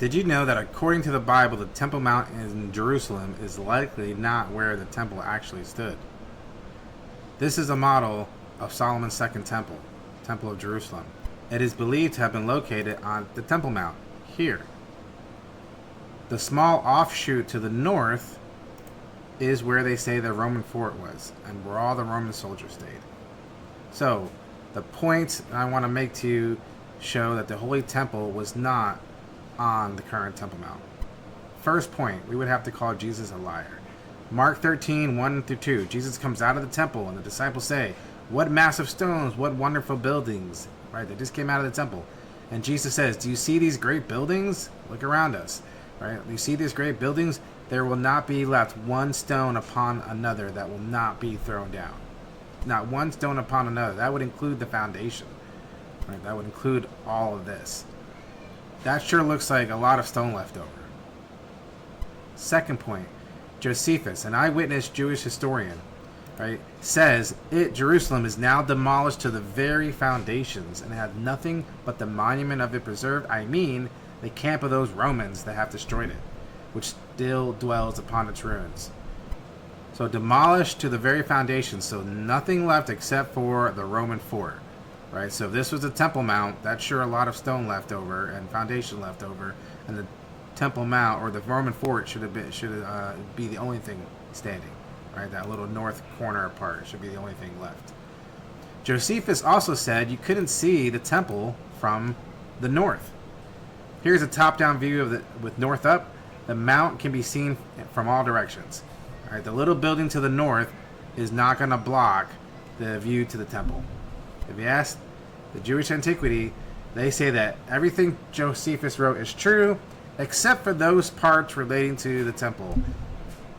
Did you know that according to the Bible, the Temple Mount in Jerusalem is likely not where the temple actually stood? This is a model of Solomon's second temple, Temple of Jerusalem. It is believed to have been located on the Temple Mount, here. The small offshoot to the north is where they say the Roman fort was, and where all the Roman soldiers stayed. So, the point I want to make to you show that the Holy Temple was not on the current Temple Mount. First point, we would have to call Jesus a liar. Mark 13, 1-2, Jesus comes out of the temple, and the disciples say, "What massive stones, what wonderful buildings." Right, they just came out of the temple. And Jesus says, "Do you see these great buildings? Look around us." Right? "You see these great buildings? There will not be left one stone upon another that will not be thrown down." Not one stone upon another. That would include the foundation. Right? That would include all of this. That sure looks like a lot of stone left over. Second point, Josephus, an eyewitness Jewish historian, right, says Jerusalem is now demolished to the very foundations and had nothing but the monument of it preserved. I mean, the camp of those Romans that have destroyed it, which still dwells upon its ruins. So demolished to the very foundations, so nothing left except for the Roman fort, right? So if this was a Temple Mount, that's sure a lot of stone left over and foundation left over, and the Temple Mount or the Roman fort should be the only thing standing. Right, that little north corner part should be the only thing left. Josephus also said you couldn't see the temple from the north. Here's a top-down view of with north up. The mount can be seen from all directions. All right, the little building to the north is not going to block the view to the temple. If you ask the Jewish antiquity, they say that everything Josephus wrote is true, except for those parts relating to the temple.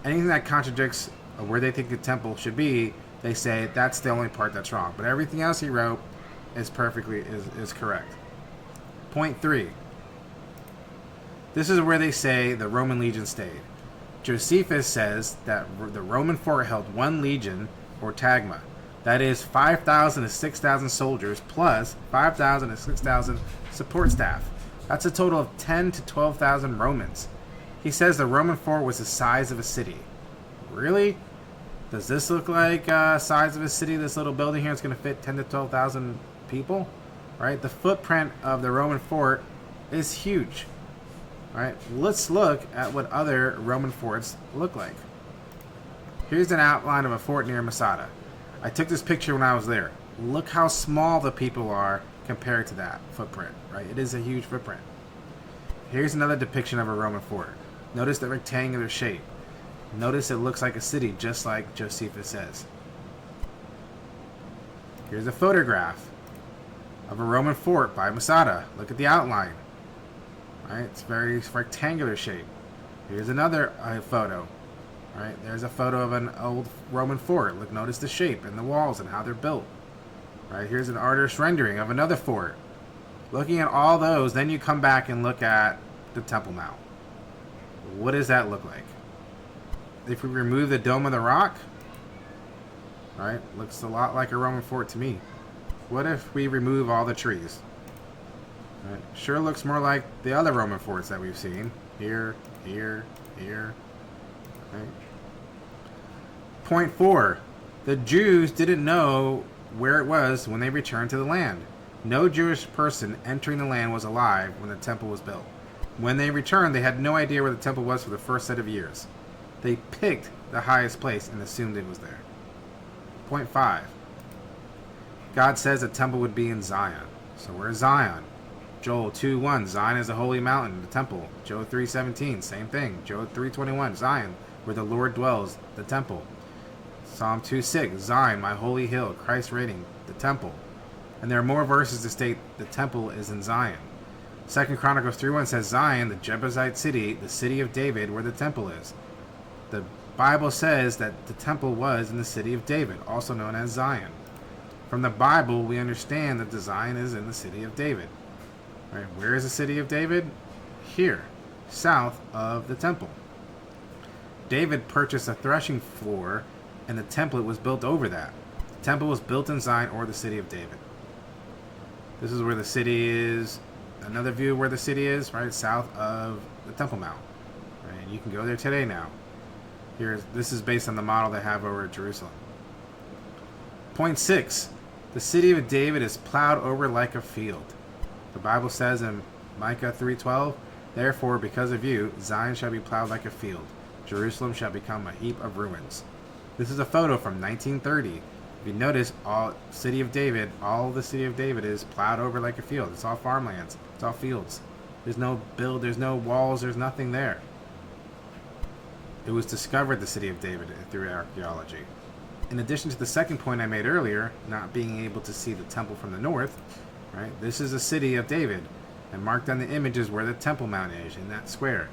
Anything that contradicts where they think the temple should be, they say that's the only part that's wrong. But everything else he wrote is correct. Point 3. This is where they say the Roman legion stayed. Josephus says that the Roman fort held one legion, or tagma. That is 5,000 to 6,000 soldiers plus 5,000 to 6,000 support staff. That's a total of 10 to 12,000 Romans. He says the Roman fort was the size of a city. Really? Does this look like size of a city? This little building here is going to fit 10 to 12,000 people, right? The footprint of the Roman fort is huge, right? Let's look at what other Roman forts look like. Here's an outline of a fort near Masada. I took this picture when I was there. Look how small the people are compared to that footprint, right? It is a huge footprint. Here's another depiction of a Roman fort. Notice the rectangular shape. Notice it looks like a city, just like Josephus says. Here's a photograph of a Roman fort by Masada. Look at the outline. Right, it's very rectangular shape. Here's another photo. Right, there's a photo of an old Roman fort. Look, notice the shape and the walls and how they're built. Right, here's an artist's rendering of another fort. Looking at all those, then you come back and look at the Temple Mount. What does that look like? If we remove the Dome of the Rock, right, looks a lot like a Roman fort to me. What if we remove all the trees? Right, sure looks more like the other Roman forts that we've seen. Here, here, here. Right. Point 4. The Jews didn't know where it was when they returned to the land. No Jewish person entering the land was alive when the temple was built. When they returned, they had no idea where the temple was for the first set of years. They picked the highest place and assumed it was there. Point 5. God says the temple would be in Zion. So where's Zion? Joel 2:1, Zion is the holy mountain, the temple. Joel 3:17, same thing. Joel 3:21, Zion, where the Lord dwells, the temple. Psalm 2:6, Zion, my holy hill, Christ reigning, the temple. And there are more verses to state the temple is in Zion. 2 Chronicles 3:1 says Zion, the Jebusite city, the city of David, where the temple is. The Bible says that the temple was in the city of David, also known as Zion. From the Bible, we understand that the Zion is in the city of David. Right, where is the city of David? Here, south of the temple. David purchased a threshing floor, and the temple was built over that. The temple was built in Zion, or the city of David. This is where the city is another view of where the city is, right south of the Temple Mount. Right, and you can go there today now. This is based on the model they have over at Jerusalem. Point 6. The city of David is plowed over like a field. The Bible says in Micah 3:12, therefore, because of you, Zion shall be plowed like a field. Jerusalem shall become a heap of ruins. This is a photo from 1930. If you notice, all the city of David is plowed over like a field. It's all farmlands. It's all fields. There's no walls, there's nothing there. It was discovered, the city of David, through archaeology. In addition to the second point I made earlier, not being able to see the temple from the north, right? This is a city of David, and marked on the image is where the Temple Mount is, in that square.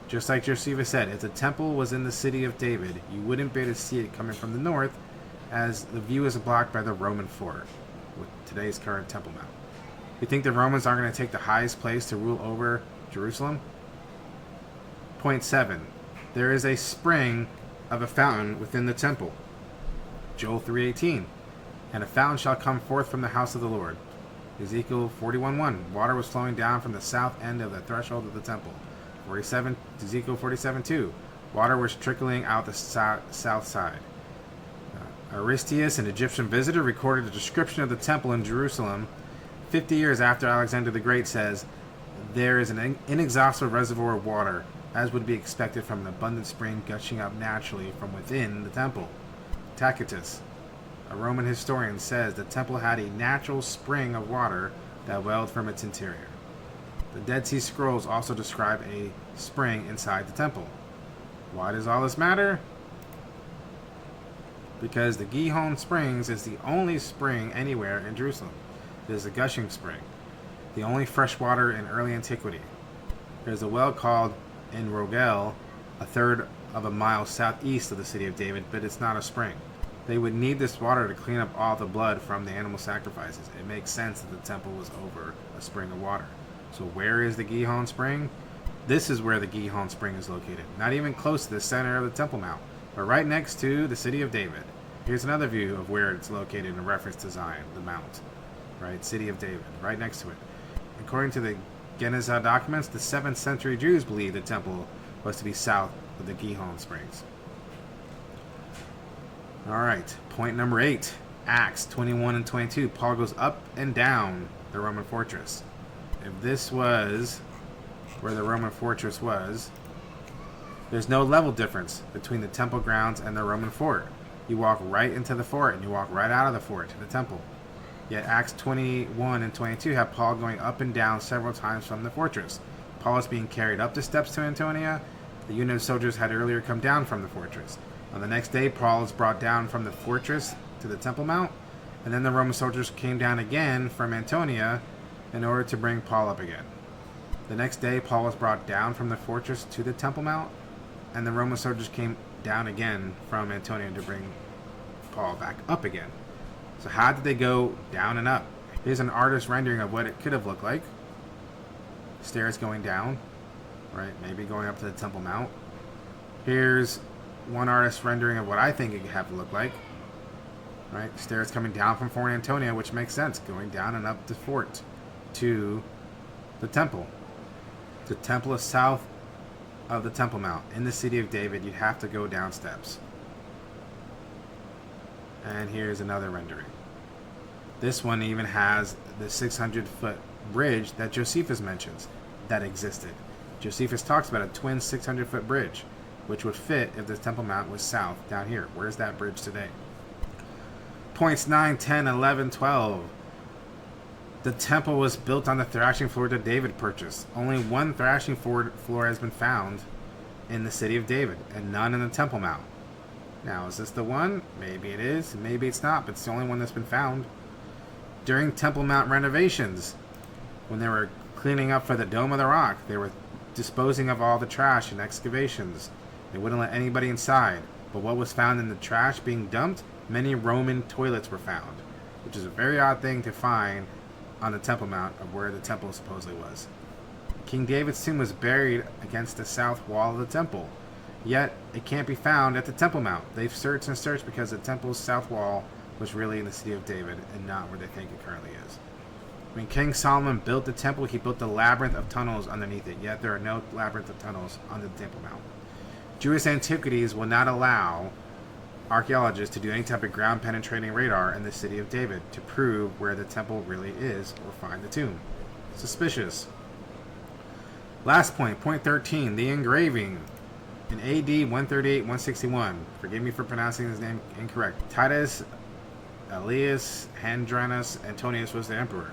Just like Josephus said, if the temple was in the city of David, you wouldn't be able to see it coming from the north, as the view is blocked by the Roman fort, with today's current Temple Mount. You think the Romans aren't going to take the highest place to rule over Jerusalem? Point 7. There is a spring of a fountain within the temple. Joel 3:18. And a fountain shall come forth from the house of the Lord. Ezekiel 41:1. Water was flowing down from the south end of the threshold of the temple. Ezekiel 47:2. Water was trickling out the south side. Aristeas, an Egyptian visitor, recorded a description of the temple in Jerusalem 50 years after Alexander the Great, says, there is an inexhaustible reservoir of water, as would be expected from an abundant spring gushing up naturally from within the temple. Tacitus, a Roman historian, says the temple had a natural spring of water that welled from its interior. The Dead Sea Scrolls also describe a spring inside the temple. Why does all this matter? Because the Gihon Springs is the only spring anywhere in Jerusalem. It is a gushing spring, the only fresh water in early antiquity. There is a well called En Rogel, a third of a mile southeast of the city of David, but it's not a spring. They would need this water to clean up all the blood from the animal sacrifices. It makes sense that the temple was over a spring of water. So where is the Gihon Spring? This is where the Gihon Spring is located. Not even close to the center of the Temple Mount, but right next to the city of David. Here's another view of where it's located in reference to Zion, the mount. Right, city of David, right next to it. According to the Genizah documents, the 7th century Jews believed the temple was to be south of the Gihon Springs. Alright, point number 8. Acts 21 and 22. Paul goes up and down the Roman fortress. If this was where the Roman fortress was, there's no level difference between the temple grounds and the Roman fort. You walk right into the fort and you walk right out of the fort to the temple. Yet Acts 21 and 22 have Paul going up and down several times from the fortress. Paul is being carried up the steps to Antonia. The unit of soldiers had earlier come down from the fortress. On the next day, Paul is brought down from the fortress to the Temple Mount, and then the Roman soldiers came down again from Antonia in order to bring Paul up again. The next day, Paul was brought down from the fortress to the Temple Mount, and the Roman soldiers came down again from Antonia to bring Paul back up again. So how did they go down and up? Here's an artist's rendering of what it could have looked like. Stairs going down, right? Maybe going up to the Temple Mount. Here's one artist's rendering of what I think it could have looked like. Right? Stairs coming down from Fort Antonia, which makes sense. Going down and up the fort to the temple. The temple is south of the Temple Mount. In the city of David, you'd have to go down steps. And here's another rendering. This one even has the 600-foot bridge that Josephus mentions that existed. Josephus talks about a twin 600-foot bridge, which would fit if the Temple Mount was south down here. Where's that bridge today? Points 9, 10, 11, 12. The temple was built on the thrashing floor that David purchased. Only one thrashing floor has been found in the city of David, and none in the Temple Mount. Now, is this the one? Maybe it is, maybe it's not, but it's the only one that's been found. During Temple Mount renovations, when they were cleaning up for the Dome of the Rock, they were disposing of all the trash and excavations. They wouldn't let anybody inside. But what was found in the trash being dumped? Many Roman toilets were found, which is a very odd thing to find on the Temple Mount of where the temple supposedly was. King David's tomb was buried against the south wall of the temple, yet it can't be found at the Temple Mount. They've searched and searched because the temple's south wall was really in the city of David and not where they think it currently is. When King Solomon built the temple, he built the labyrinth of tunnels underneath it, yet there are no labyrinth of tunnels under the Temple Mount. Jewish antiquities will not allow archaeologists to do any type of ground-penetrating radar in the city of David to prove where the temple really is or find the tomb. Suspicious. Last point, point 13, the engraving. In AD 138-161, forgive me for pronouncing his name incorrect, Titus Aelius Hadrianus Antonius was the emperor.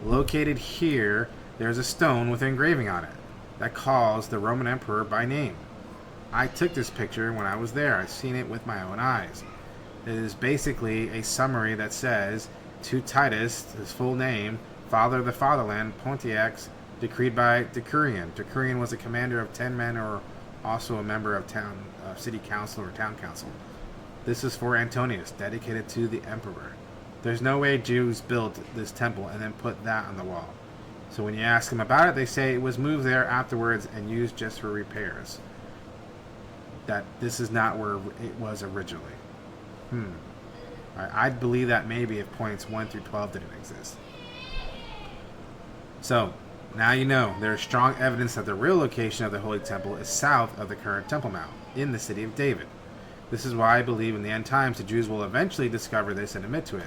Located here, there's a stone with an engraving on it that calls the Roman emperor by name. I took this picture when I was there. I've seen it with my own eyes. It is basically a summary that says, to Titus, his full name, father of the fatherland, Pontiacs, decreed by Decurion. Decurion was a commander of 10 men or also a member of city council or town council. This is for Antonius, dedicated to the emperor. There's no way Jews built this temple and then put that on the wall. So when you ask them about it, they say it was moved there afterwards and used just for repairs. That this is not where it was originally. I'd believe that maybe if points 1 through 12 didn't exist. So, now you know there is strong evidence that the real location of the Holy Temple is south of the current Temple Mount, in the city of David. This is why I believe in the end times the Jews will eventually discover this and admit to it.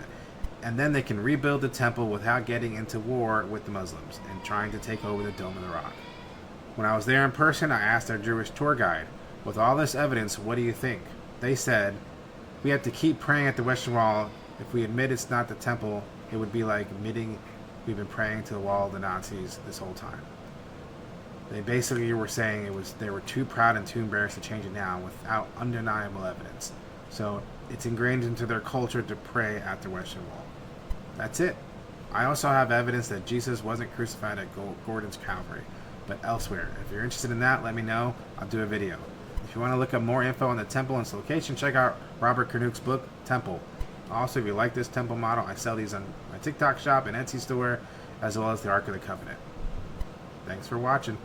And then they can rebuild the temple without getting into war with the Muslims and trying to take over the Dome of the Rock. When I was there in person, I asked our Jewish tour guide, with all this evidence, what do you think? They said, we have to keep praying at the Western Wall. If we admit it's not the temple, it would be like admitting we've been praying to the wall of the Nazis this whole time. They basically were saying they were too proud and too embarrassed to change it now without undeniable evidence. So it's ingrained into their culture to pray at the Western Wall. That's it. I also have evidence that Jesus wasn't crucified at Gordon's Calvary, but elsewhere. If you're interested in that, let me know. I'll do a video. If you want to look up more info on the temple and its location, check out Robert Carnook's book, Temple. Also, if you like this temple model, I sell these on my TikTok shop and Etsy store, as well as the Ark of the Covenant. Thanks for watching.